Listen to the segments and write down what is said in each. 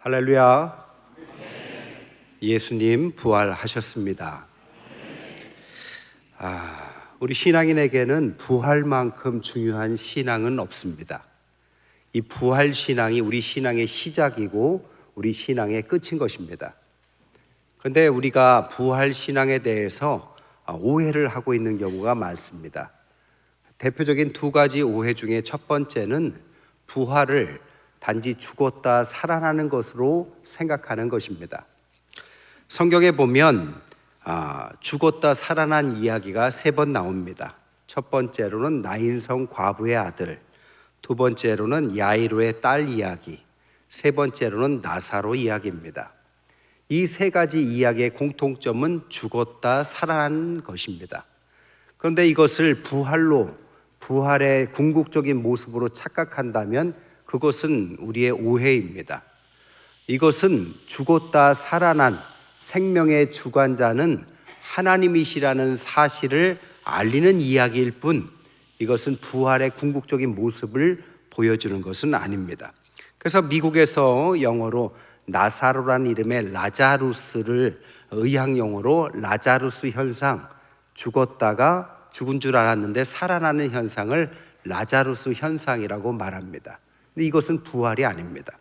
할렐루야. 예수님 부활하셨습니다. 우리 신앙인에게는 부활만큼 중요한 신앙은 없습니다. 이 부활 신앙이 우리 신앙의 시작이고 우리 신앙의 끝인 것입니다. 그런데 우리가 부활 신앙에 대해서 오해를 하고 있는 경우가 많습니다. 대표적인 두 가지 오해 중에 첫 번째는 부활을 단지 죽었다 살아나는 것으로 생각하는 것입니다. 성경에 보면 죽었다 살아난 이야기가 3번 나옵니다. 첫 번째로는 나인성 과부의 아들, 두 번째로는 야이로의 딸 이야기, 세 번째로는 나사로 이야기입니다. 이 세 가지 이야기의 공통점은 죽었다 살아난 것입니다. 그런데 이것을 부활의 궁극적인 모습으로 착각한다면 그것은 우리의 오해입니다. 이것은 죽었다 살아난 생명의 주관자는 하나님이시라는 사실을 알리는 이야기일 뿐 이것은 부활의 궁극적인 모습을 보여주는 것은 아닙니다. 그래서 미국에서 영어로 나사로라는 이름의 라자루스를 의학 용어로 라자루스 현상, 죽었다가 죽은 줄 알았는데 살아나는 현상을 라자루스 현상이라고 말합니다. 근데 이것은 부활이 아닙니다.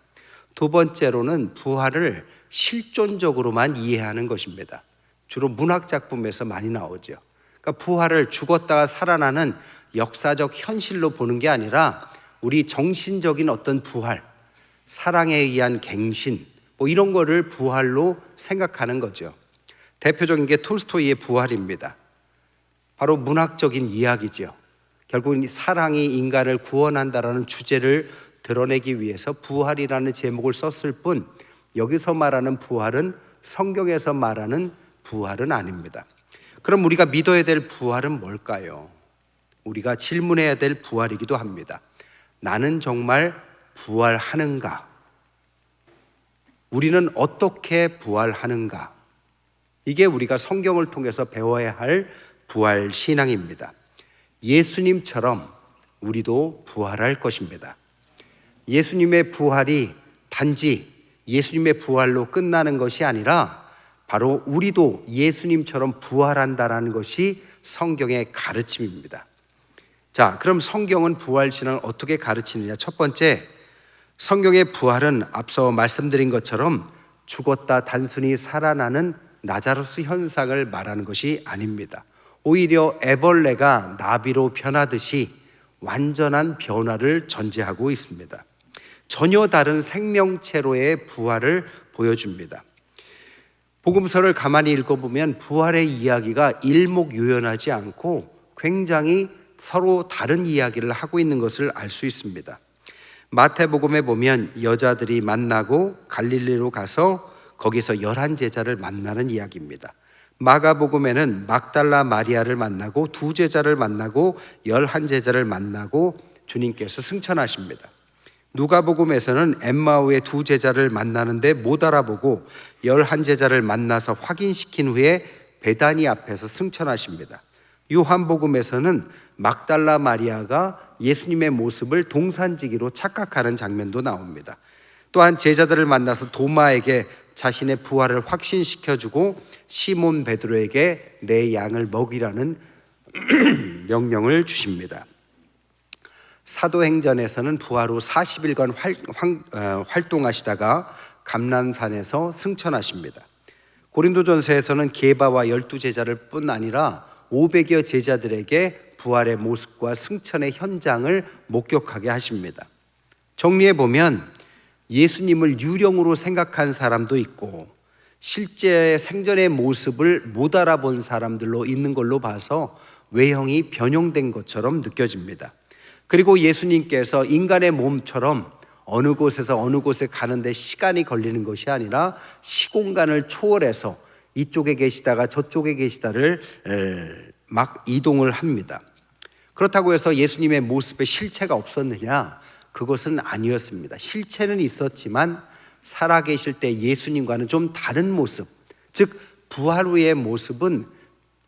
두 번째로는 부활을 실존적으로만 이해하는 것입니다. 주로 문학 작품에서 많이 나오죠. 그러니까 부활을 죽었다가 살아나는 역사적 현실로 보는 게 아니라 우리 정신적인 어떤 부활, 사랑에 의한 갱신 이런 거를 부활로 생각하는 거죠. 대표적인 게 톨스토이의 부활입니다. 바로 문학적인 이야기죠. 결국 사랑이 인간을 구원한다라는 주제를 드러내기 위해서 부활이라는 제목을 썼을 뿐 여기서 말하는 부활은 성경에서 말하는 부활은 아닙니다. 그럼 우리가 믿어야 될 부활은 뭘까요? 우리가 질문해야 될 부활이기도 합니다. 나는 정말 부활하는가? 우리는 어떻게 부활하는가? 이게 우리가 성경을 통해서 배워야 할 부활 신앙입니다. 예수님처럼 우리도 부활할 것입니다. 예수님의 부활이 단지 예수님의 부활로 끝나는 것이 아니라 바로 우리도 예수님처럼 부활한다라는 것이 성경의 가르침입니다. 자, 그럼 성경은 부활 신앙을 어떻게 가르치느냐? 첫 번째, 성경의 부활은 앞서 말씀드린 것처럼 죽었다 단순히 살아나는 나자로스 현상을 말하는 것이 아닙니다. 오히려 애벌레가 나비로 변하듯이 완전한 변화를 전제하고 있습니다. 전혀 다른 생명체로의 부활을 보여줍니다. 복음서를 가만히 읽어보면 부활의 이야기가 일목요연하지 않고 굉장히 서로 다른 이야기를 하고 있는 것을 알 수 있습니다. 마태복음에 보면 여자들이 만나고 갈릴리로 가서 거기서 11제자를 만나는 이야기입니다. 마가복음에는 막달라 마리아를 만나고 2제자를 만나고 11제자를 만나고 주님께서 승천하십니다. 누가복음에서는 엠마오의 2제자를 만나는데 못 알아보고 11제자를 만나서 확인시킨 후에 베다니 앞에서 승천하십니다. 요한복음에서는 막달라 마리아가 예수님의 모습을 동산지기로 착각하는 장면도 나옵니다. 또한 제자들을 만나서 도마에게 자신의 부활을 확신시켜주고 시몬 베드로에게 내 양을 먹이라는 명령을 주십니다. 사도행전에서는 부활 후 40일간 활동하시다가 감람산에서 승천하십니다. 고린도전서에서는 게바와 12제자를 뿐 아니라 500여 제자들에게 부활의 모습과 승천의 현장을 목격하게 하십니다. 정리해보면 예수님을 유령으로 생각한 사람도 있고 실제 생전의 모습을 못 알아본 사람들로 있는 걸로 봐서 외형이 변형된 것처럼 느껴집니다. 그리고 예수님께서 인간의 몸처럼 어느 곳에서 어느 곳에 가는데 시간이 걸리는 것이 아니라 시공간을 초월해서 이쪽에 계시다가 저쪽에 계시다를 막 이동을 합니다. 그렇다고 해서 예수님의 모습에 실체가 없었느냐? 그것은 아니었습니다. 실체는 있었지만 살아계실 때 예수님과는 좀 다른 모습, 즉 부활 후의 모습은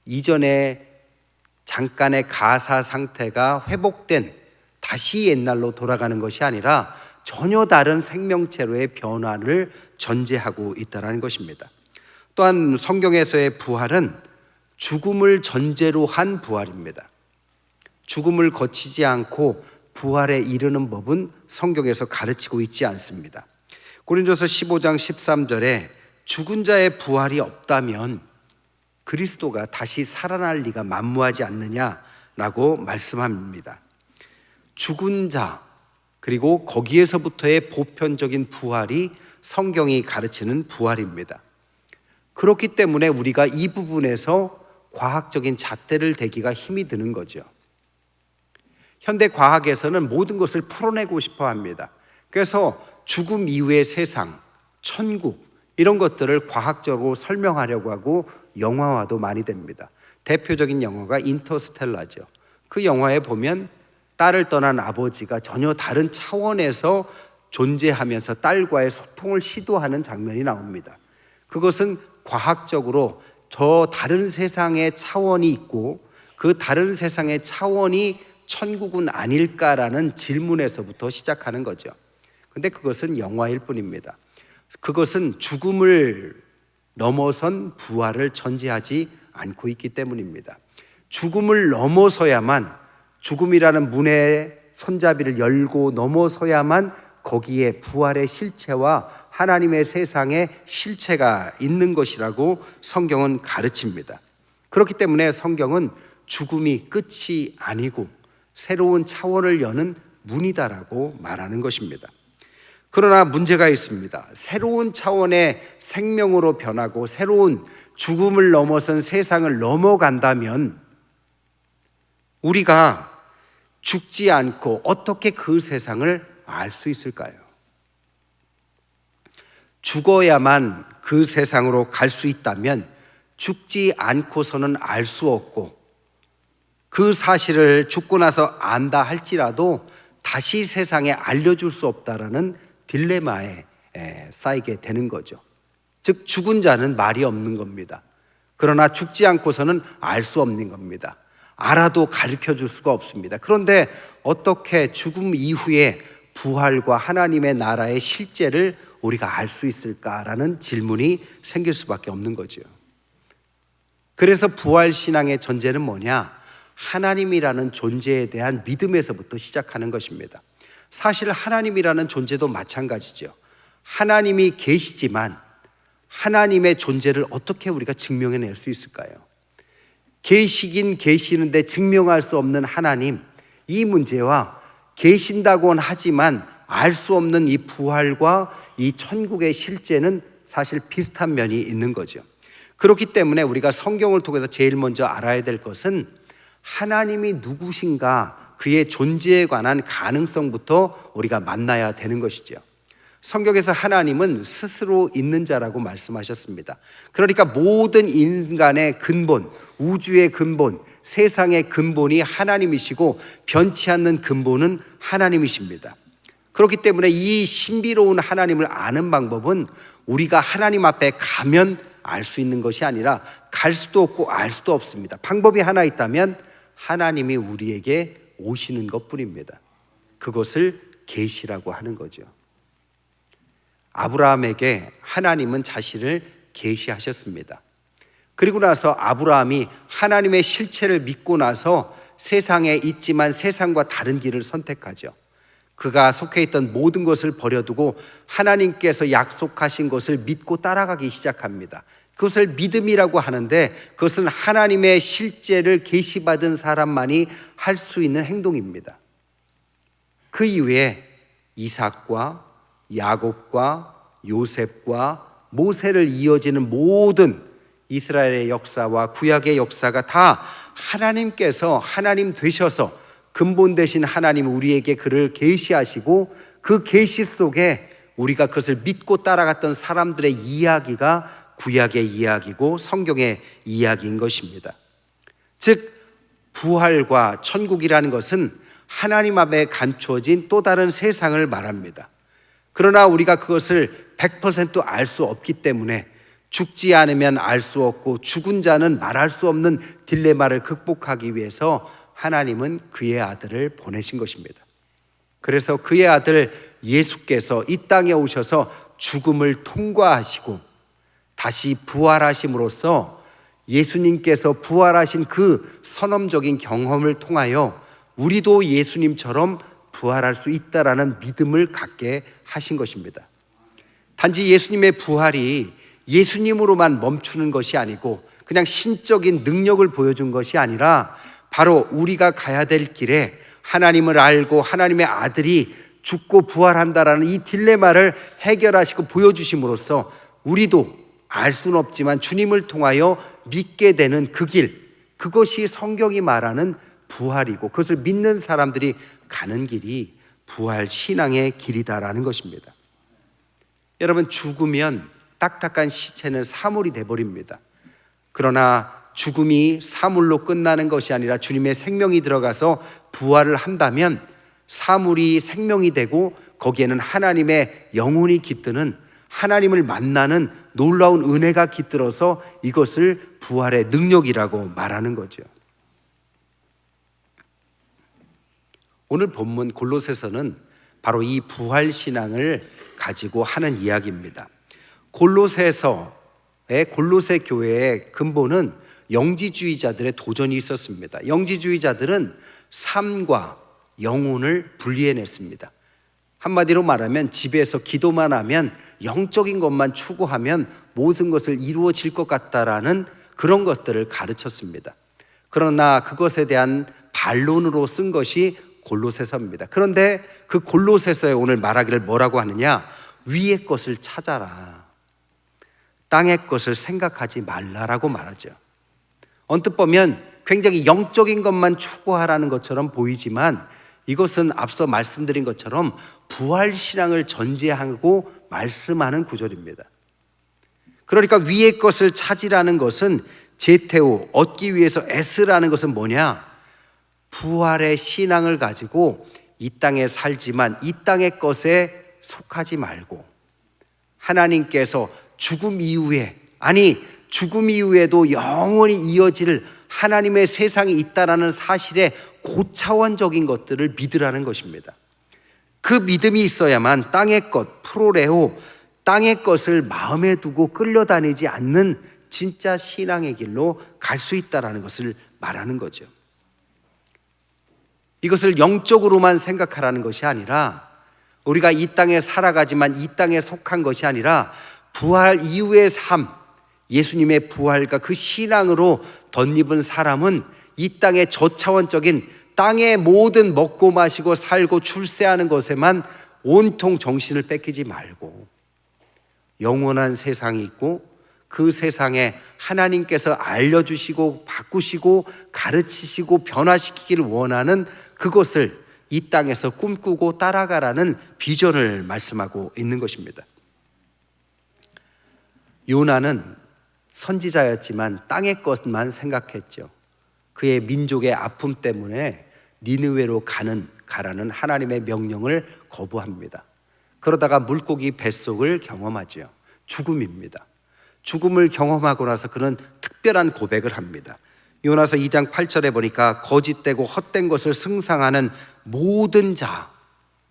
이전에 잠깐의 가사 상태가 회복된 다시 옛날로 돌아가는 것이 아니라 전혀 다른 생명체로의 변화를 전제하고 있다는 것입니다. 또한 성경에서의 부활은 죽음을 전제로 한 부활입니다. 죽음을 거치지 않고 부활에 이르는 법은 성경에서 가르치고 있지 않습니다. 고린도서 15장 13절에 죽은 자의 부활이 없다면 그리스도가 다시 살아날 리가 만무하지 않느냐라고 말씀합니다. 죽은 자, 그리고 거기에서부터의 보편적인 부활이 성경이 가르치는 부활입니다. 그렇기 때문에 우리가 이 부분에서 과학적인 잣대를 대기가 힘이 드는 거죠. 현대 과학에서는 모든 것을 풀어내고 싶어 합니다. 그래서 죽음 이후의 세상, 천국, 이런 것들을 과학적으로 설명하려고 하고 영화화도 많이 됩니다. 대표적인 영화가 인터스텔라죠. 그 영화에 보면 딸을 떠난 아버지가 전혀 다른 차원에서 존재하면서 딸과의 소통을 시도하는 장면이 나옵니다. 그것은 과학적으로 더 다른 세상의 차원이 있고 그 다른 세상의 차원이 천국은 아닐까라는 질문에서부터 시작하는 거죠. 근데 그것은 영화일 뿐입니다. 그것은 죽음을 넘어선 부활을 전제하지 않고 있기 때문입니다. 죽음을 넘어서야만, 죽음이라는 문의 손잡이를 열고 넘어서야만 거기에 부활의 실체와 하나님의 세상의 실체가 있는 것이라고 성경은 가르칩니다. 그렇기 때문에 성경은 죽음이 끝이 아니고 새로운 차원을 여는 문이다라고 말하는 것입니다. 그러나 문제가 있습니다. 새로운 차원의 생명으로 변하고 새로운 죽음을 넘어선 세상을 넘어간다면 우리가 죽지 않고 어떻게 그 세상을 알 수 있을까요? 죽어야만 그 세상으로 갈 수 있다면 죽지 않고서는 알 수 없고 그 사실을 죽고 나서 안다 할지라도 다시 세상에 알려줄 수 없다라는 딜레마에 쌓이게 되는 거죠. 즉 죽은 자는 말이 없는 겁니다. 그러나 죽지 않고서는 알 수 없는 겁니다. 알아도 가르쳐 줄 수가 없습니다. 그런데 어떻게 죽음 이후에 부활과 하나님의 나라의 실제를 우리가 알 수 있을까라는 질문이 생길 수밖에 없는 거죠. 그래서 부활신앙의 전제는 뭐냐? 하나님이라는 존재에 대한 믿음에서부터 시작하는 것입니다. 사실 하나님이라는 존재도 마찬가지죠. 하나님이 계시지만 하나님의 존재를 어떻게 우리가 증명해낼 수 있을까요? 계시긴 계시는데 증명할 수 없는 하나님, 이 문제와 계신다고는 하지만 알 수 없는 이 부활과 이 천국의 실제는 사실 비슷한 면이 있는 거죠. 그렇기 때문에 우리가 성경을 통해서 제일 먼저 알아야 될 것은 하나님이 누구신가, 그의 존재에 관한 가능성부터 우리가 만나야 되는 것이죠. 성경에서 하나님은 스스로 있는 자라고 말씀하셨습니다. 그러니까 모든 인간의 근본, 우주의 근본, 세상의 근본이 하나님이시고 변치 않는 근본은 하나님이십니다. 그렇기 때문에 이 신비로운 하나님을 아는 방법은 우리가 하나님 앞에 가면 알 수 있는 것이 아니라 갈 수도 없고 알 수도 없습니다. 방법이 하나 있다면 하나님이 우리에게 오시는 것뿐입니다. 그것을 계시라고 하는 거죠. 아브라함에게 하나님은 자신을 계시하셨습니다. 그리고 나서 아브라함이 하나님의 실체를 믿고 나서 세상에 있지만 세상과 다른 길을 선택하죠. 그가 속해 있던 모든 것을 버려두고 하나님께서 약속하신 것을 믿고 따라가기 시작합니다. 그것을 믿음이라고 하는데 그것은 하나님의 실제를 계시받은 사람만이 할 수 있는 행동입니다. 그 이후에 이삭과 야곱과 요셉과 모세를 이어지는 모든 이스라엘의 역사와 구약의 역사가 다 하나님께서 하나님 되셔서 근본 되신 하나님 우리에게 그를 계시하시고 그 계시 속에 우리가 그것을 믿고 따라갔던 사람들의 이야기가 구약의 이야기고 성경의 이야기인 것입니다. 즉 부활과 천국이라는 것은 하나님 앞에 감추어진 또 다른 세상을 말합니다. 그러나 우리가 그것을 100% 알 수 없기 때문에 죽지 않으면 알 수 없고 죽은 자는 말할 수 없는 딜레마를 극복하기 위해서 하나님은 그의 아들을 보내신 것입니다. 그래서 그의 아들 예수께서 이 땅에 오셔서 죽음을 통과하시고 다시 부활하심으로써 예수님께서 부활하신 그 선언적인 경험을 통하여 우리도 예수님처럼 부활할 수 있다라는 믿음을 갖게 하신 것입니다. 단지 예수님의 부활이 예수님으로만 멈추는 것이 아니고 그냥 신적인 능력을 보여준 것이 아니라 바로 우리가 가야 될 길에 하나님을 알고 하나님의 아들이 죽고 부활한다라는 이 딜레마를 해결하시고 보여주심으로써 우리도 알 수는 없지만 주님을 통하여 믿게 되는 그 길, 그것이 성경이 말하는 부활이고 그것을 믿는 사람들이 가는 길이 부활 신앙의 길이다라는 것입니다. 여러분, 죽으면 딱딱한 시체는 사물이 돼버립니다. 그러나 죽음이 사물로 끝나는 것이 아니라 주님의 생명이 들어가서 부활을 한다면 사물이 생명이 되고 거기에는 하나님의 영혼이 깃드는, 하나님을 만나는 놀라운 은혜가 깃들어서 이것을 부활의 능력이라고 말하는 거죠. 오늘 본문 골로새서는 바로 이 부활 신앙을 가지고 하는 이야기입니다. 골로새 교회의 근본은 영지주의자들의 도전이 있었습니다. 영지주의자들은 삶과 영혼을 분리해냈습니다. 한마디로 말하면 집에서 기도만 하면, 영적인 것만 추구하면 모든 것을 이루어질 것 같다라는 그런 것들을 가르쳤습니다. 그러나 그것에 대한 반론으로 쓴 것이 골로새서입니다. 그런데 그 골로새서에 오늘 말하기를 뭐라고 하느냐? 위의 것을 찾아라, 땅의 것을 생각하지 말라라고 말하죠. 언뜻 보면 굉장히 영적인 것만 추구하라는 것처럼 보이지만 이것은 앞서 말씀드린 것처럼 부활신앙을 전제하고 말씀하는 구절입니다. 그러니까 위의 것을 찾으라는 것은 제테오, 얻기 위해서 애쓰라는 것은 뭐냐? 부활의 신앙을 가지고 이 땅에 살지만 이 땅의 것에 속하지 말고 하나님께서 죽음 이후에, 아니 죽음 이후에도 영원히 이어질 하나님의 세상이 있다라는 사실에 고차원적인 것들을 믿으라는 것입니다. 그 믿음이 있어야만 땅의 것, 프로레오, 땅의 것을 마음에 두고 끌려다니지 않는 진짜 신앙의 길로 갈 수 있다는 것을 말하는 거죠. 이것을 영적으로만 생각하라는 것이 아니라 우리가 이 땅에 살아가지만 이 땅에 속한 것이 아니라 부활 이후의 삶, 예수님의 부활과 그 신앙으로 덧입은 사람은 이 땅의 저차원적인 땅의 모든 먹고 마시고 살고 출세하는 것에만 온통 정신을 뺏기지 말고 영원한 세상이 있고 그 세상에 하나님께서 알려주시고 바꾸시고 가르치시고 변화시키기를 원하는 그것을 이 땅에서 꿈꾸고 따라가라는 비전을 말씀하고 있는 것입니다. 요나는 선지자였지만 땅의 것만 생각했죠. 그의 민족의 아픔 때문에 니느웨로 가라는 하나님의 명령을 거부합니다. 그러다가 물고기 뱃속을 경험하죠. 죽음입니다. 죽음을 경험하고 나서 그는 특별한 고백을 합니다. 요나서 2장 8절에 보니까 거짓되고 헛된 것을 승상하는 모든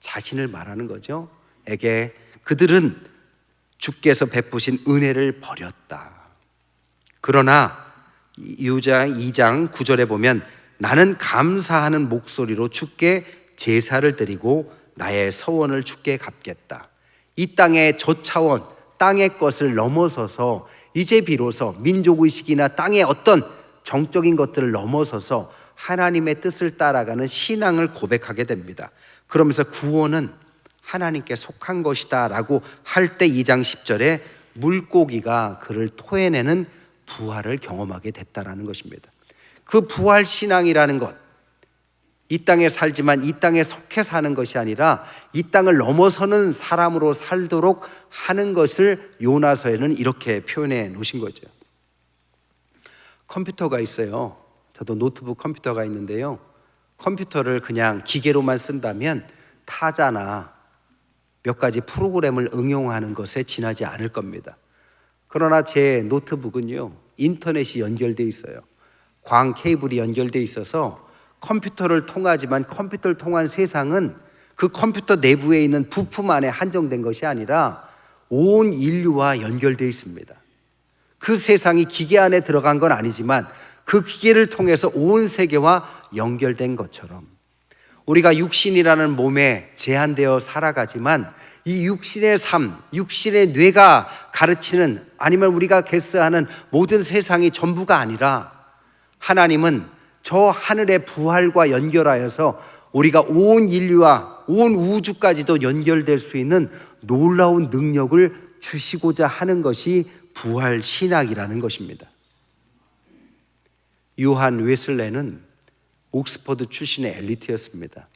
자신을 말하는 거죠. 에게 그들은 주께서 베푸신 은혜를 버렸다. 그러나 유자 2장 9절에 보면 나는 감사하는 목소리로 주께 제사를 드리고 나의 서원을 주께 갚겠다. 이 땅의 저차원, 땅의 것을 넘어서서 이제 비로소 민족의식이나 땅의 어떤 정적인 것들을 넘어서서 하나님의 뜻을 따라가는 신앙을 고백하게 됩니다. 그러면서 구원은 하나님께 속한 것이다 라고 할 때 2장 10절에 물고기가 그를 토해내는 부활을 경험하게 됐다라는 것입니다. 그 부활 신앙이라는 것, 이 땅에 살지만 이 땅에 속해 사는 것이 아니라 이 땅을 넘어서는 사람으로 살도록 하는 것을 요나서에는 이렇게 표현해 놓으신 거죠. 컴퓨터가 있어요. 저도 노트북 컴퓨터가 있는데요. 컴퓨터를 그냥 기계로만 쓴다면 타자나 몇 가지 프로그램을 응용하는 것에 지나지 않을 겁니다. 그러나 제 노트북은요, 인터넷이 연결되어 있어요. 광 케이블이 연결되어 있어서 컴퓨터를 통하지만 컴퓨터를 통한 세상은 그 컴퓨터 내부에 있는 부품 안에 한정된 것이 아니라 온 인류와 연결되어 있습니다. 그 세상이 기계 안에 들어간 건 아니지만 그 기계를 통해서 온 세계와 연결된 것처럼 우리가 육신이라는 몸에 제한되어 살아가지만 이 육신의 삶, 육신의 뇌가 가르치는 아니면 우리가 개스하는 모든 세상이 전부가 아니라 하나님은 저 하늘의 부활과 연결하여서 우리가 온 인류와 온 우주까지도 연결될 수 있는 놀라운 능력을 주시고자 하는 것이 부활 신학이라는 것입니다. 요한 웨슬레는 옥스퍼드 출신의 엘리트였습니다.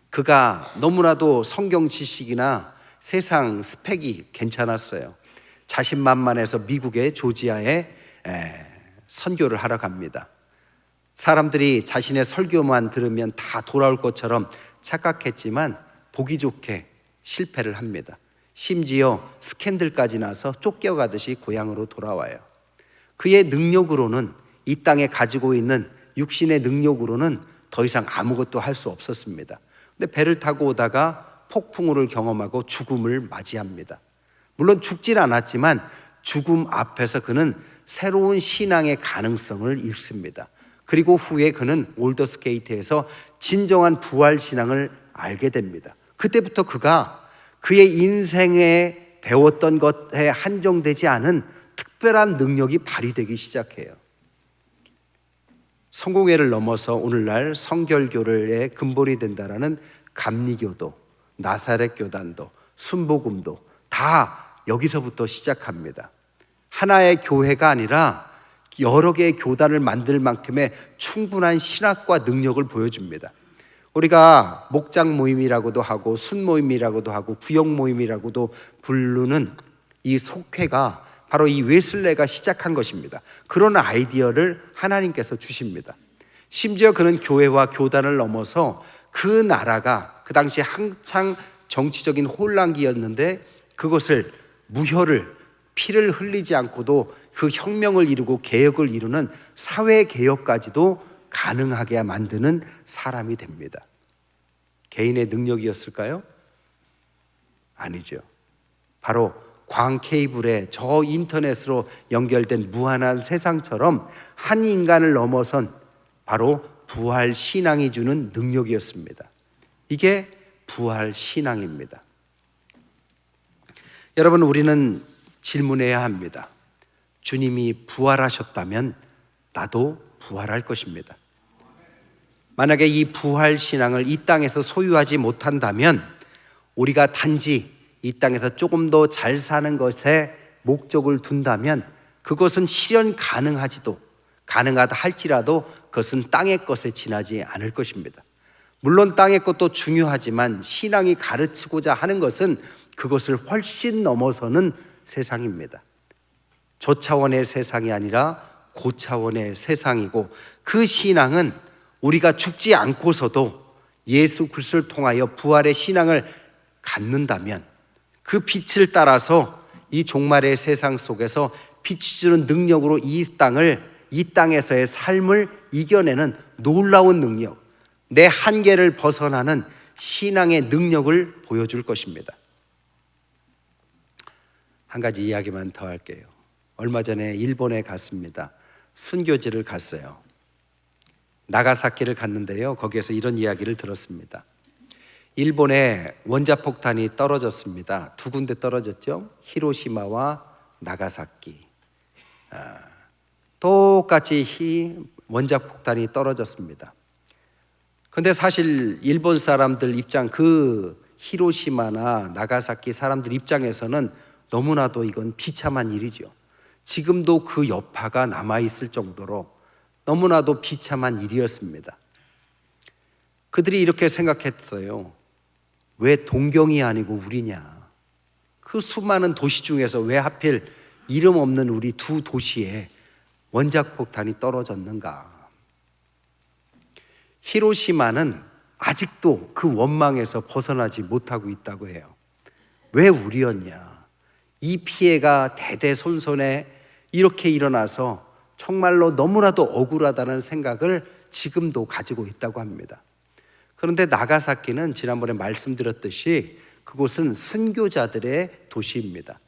그가 너무나도 성경 지식이나 세상 스펙이 괜찮았어요. 자신만만해서 미국의 조지아에 선교를 하러 갑니다. 사람들이 자신의 설교만 들으면 다 돌아올 것처럼 착각했지만 보기 좋게 실패를 합니다. 심지어 스캔들까지 나서 쫓겨가듯이 고향으로 돌아와요. 그의 능력으로는 이 땅에 가지고 있는 육신의 능력으로는 더 이상 아무것도 할 수 없었습니다. 근데 배를 타고 오다가 폭풍우를 경험하고 죽음을 맞이합니다. 물론 죽진 않았지만 죽음 앞에서 그는 새로운 신앙의 가능성을 읽습니다. 그리고 후에 그는 올더스게이트에서 진정한 부활 신앙을 알게 됩니다. 그때부터 그가 그의 인생에 배웠던 것에 한정되지 않은 특별한 능력이 발휘되기 시작해요. 성공회를 넘어서 오늘날 성결교의 근본이 된다라는 감리교도, 나사렛 교단도, 순복음도 다 여기서부터 시작합니다. 하나의 교회가 아니라 여러 개의 교단을 만들 만큼의 충분한 신학과 능력을 보여줍니다. 우리가 목장 모임이라고도 하고 순모임이라고도 하고 구역 모임이라고도 부르는 이 속회가 바로 이 웨슬레가 시작한 것입니다. 그런 아이디어를 하나님께서 주십니다. 심지어 그는 교회와 교단을 넘어서 그 나라가 그 당시 한창 정치적인 혼란기였는데 그것을 무혈을 피를 흘리지 않고도 그 혁명을 이루고 개혁을 이루는 사회개혁까지도 가능하게 만드는 사람이 됩니다. 개인의 능력이었을까요? 아니죠. 바로 광 케이블에 저 인터넷으로 연결된 무한한 세상처럼 한 인간을 넘어선 바로 부활 신앙이 주는 능력이었습니다. 이게 부활 신앙입니다. 여러분, 우리는 질문해야 합니다. 주님이 부활하셨다면 나도 부활할 것입니다. 만약에 이 부활 신앙을 이 땅에서 소유하지 못한다면 우리가 단지 이 땅에서 조금 더 잘 사는 것에 목적을 둔다면 그것은 실현 가능하다 할지라도 그것은 땅의 것에 지나지 않을 것입니다. 물론 땅의 것도 중요하지만 신앙이 가르치고자 하는 것은 그것을 훨씬 넘어서는 세상입니다. 저 차원의 세상이 아니라 고 차원의 세상이고 그 신앙은 우리가 죽지 않고서도 예수 그리스도를 통하여 부활의 신앙을 갖는다면 그 빛을 따라서 이 종말의 세상 속에서 빛이 주는 능력으로 이 땅에서의 삶을 이겨내는 놀라운 능력, 내 한계를 벗어나는 신앙의 능력을 보여줄 것입니다. 한 가지 이야기만 더 할게요. 얼마 전에 일본에 갔습니다. 순교지를 갔어요. 나가사키를 갔는데요. 거기에서 이런 이야기를 들었습니다. 일본에 원자폭탄이 떨어졌습니다. 두 군데 떨어졌죠. 히로시마와 나가사키. 똑같이 원자폭탄이 떨어졌습니다. 그런데 사실 일본 사람들 입장, 그 히로시마나 나가사키 사람들 입장에서는 너무나도 이건 비참한 일이죠. 지금도 그 여파가 남아있을 정도로 너무나도 비참한 일이었습니다. 그들이 이렇게 생각했어요. 왜 동경이 아니고 우리냐? 그 수많은 도시 중에서 왜 하필 이름 없는 우리 두 도시에 원자폭탄이 떨어졌는가? 히로시마는 아직도 그 원망에서 벗어나지 못하고 있다고 해요. 왜 우리였냐? 이 피해가 대대손손에 이렇게 일어나서 정말로 너무나도 억울하다는 생각을 지금도 가지고 있다고 합니다. 그런데 나가사키는 지난번에 말씀드렸듯이 그곳은 순교자들의 도시입니다.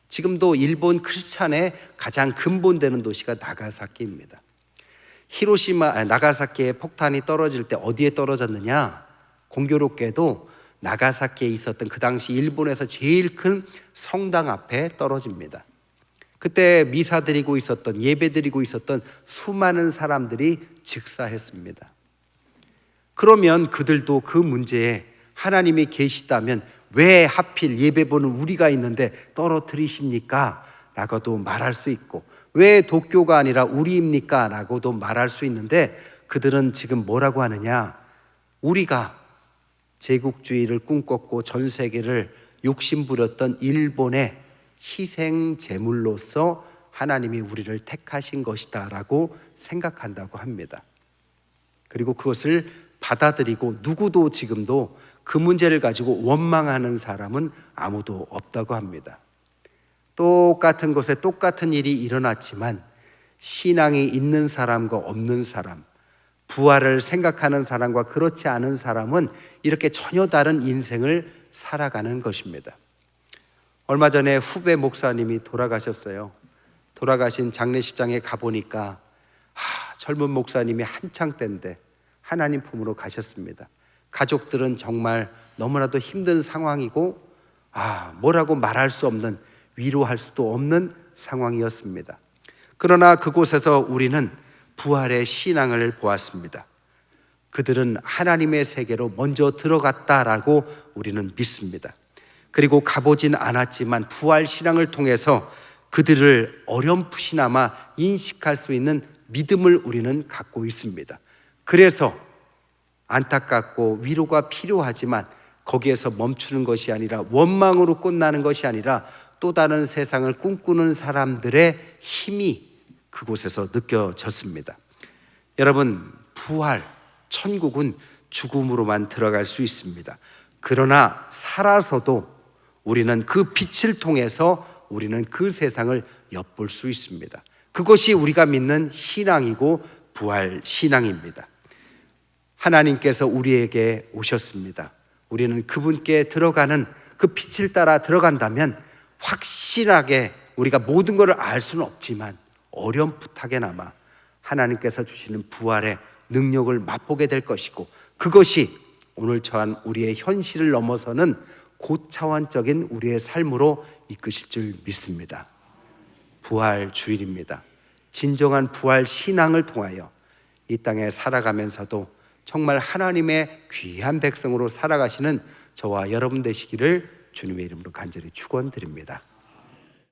지금도 일본 크리스찬의 가장 근본되는 도시가 나가사키입니다. 나가사키에 폭탄이 떨어질 때 어디에 떨어졌느냐? 공교롭게도 나가사키에 있었던 그 당시 일본에서 제일 큰 성당 앞에 떨어집니다. 그때 미사 드리고 있었던, 예배 드리고 있었던 수많은 사람들이 즉사했습니다. 그러면 그들도 그 문제에 하나님이 계시다면 왜 하필 예배 보는 우리가 있는데 떨어뜨리십니까? 라고도 말할 수 있고, 왜 도쿄가 아니라 우리입니까? 라고도 말할 수 있는데, 그들은 지금 뭐라고 하느냐? 우리가 제국주의를 꿈꿨고 전 세계를 욕심부렸던 일본의 희생 제물로서 하나님이 우리를 택하신 것이다 라고 생각한다고 합니다. 그리고 그것을 받아들이고 누구도 지금도 그 문제를 가지고 원망하는 사람은 아무도 없다고 합니다. 똑같은 곳에 똑같은 일이 일어났지만 신앙이 있는 사람과 없는 사람, 부활을 생각하는 사람과 그렇지 않은 사람은 이렇게 전혀 다른 인생을 살아가는 것입니다. 얼마 전에 후배 목사님이 돌아가셨어요. 돌아가신 장례식장에 가보니까 젊은 목사님이 한창 때인데 하나님 품으로 가셨습니다. 가족들은 정말 너무나도 힘든 상황이고 뭐라고 말할 수 없는, 위로할 수도 없는 상황이었습니다. 그러나 그곳에서 우리는 부활의 신앙을 보았습니다. 그들은 하나님의 세계로 먼저 들어갔다라고 우리는 믿습니다. 그리고 가보진 않았지만 부활 신앙을 통해서 그들을 어렴풋이나마 인식할 수 있는 믿음을 우리는 갖고 있습니다. 그래서 안타깝고 위로가 필요하지만 거기에서 멈추는 것이 아니라, 원망으로 끝나는 것이 아니라 또 다른 세상을 꿈꾸는 사람들의 힘이 그곳에서 느껴졌습니다. 여러분, 부활, 천국은 죽음으로만 들어갈 수 있습니다. 그러나 살아서도 우리는 그 빛을 통해서 우리는 그 세상을 엿볼 수 있습니다. 그것이 우리가 믿는 신앙이고 부활 신앙입니다. 하나님께서 우리에게 오셨습니다. 우리는 그분께 들어가는 그 빛을 따라 들어간다면 확실하게 우리가 모든 것을 알 수는 없지만 어렴풋하게나마 하나님께서 주시는 부활의 능력을 맛보게 될 것이고, 그것이 오늘 처한 우리의 현실을 넘어서는 고차원적인 우리의 삶으로 이끄실 줄 믿습니다. 부활 주일입니다. 진정한 부활 신앙을 통하여 이 땅에 살아가면서도 정말 하나님의 귀한 백성으로 살아가시는 저와 여러분 되시기를 주님의 이름으로 간절히 축원드립니다.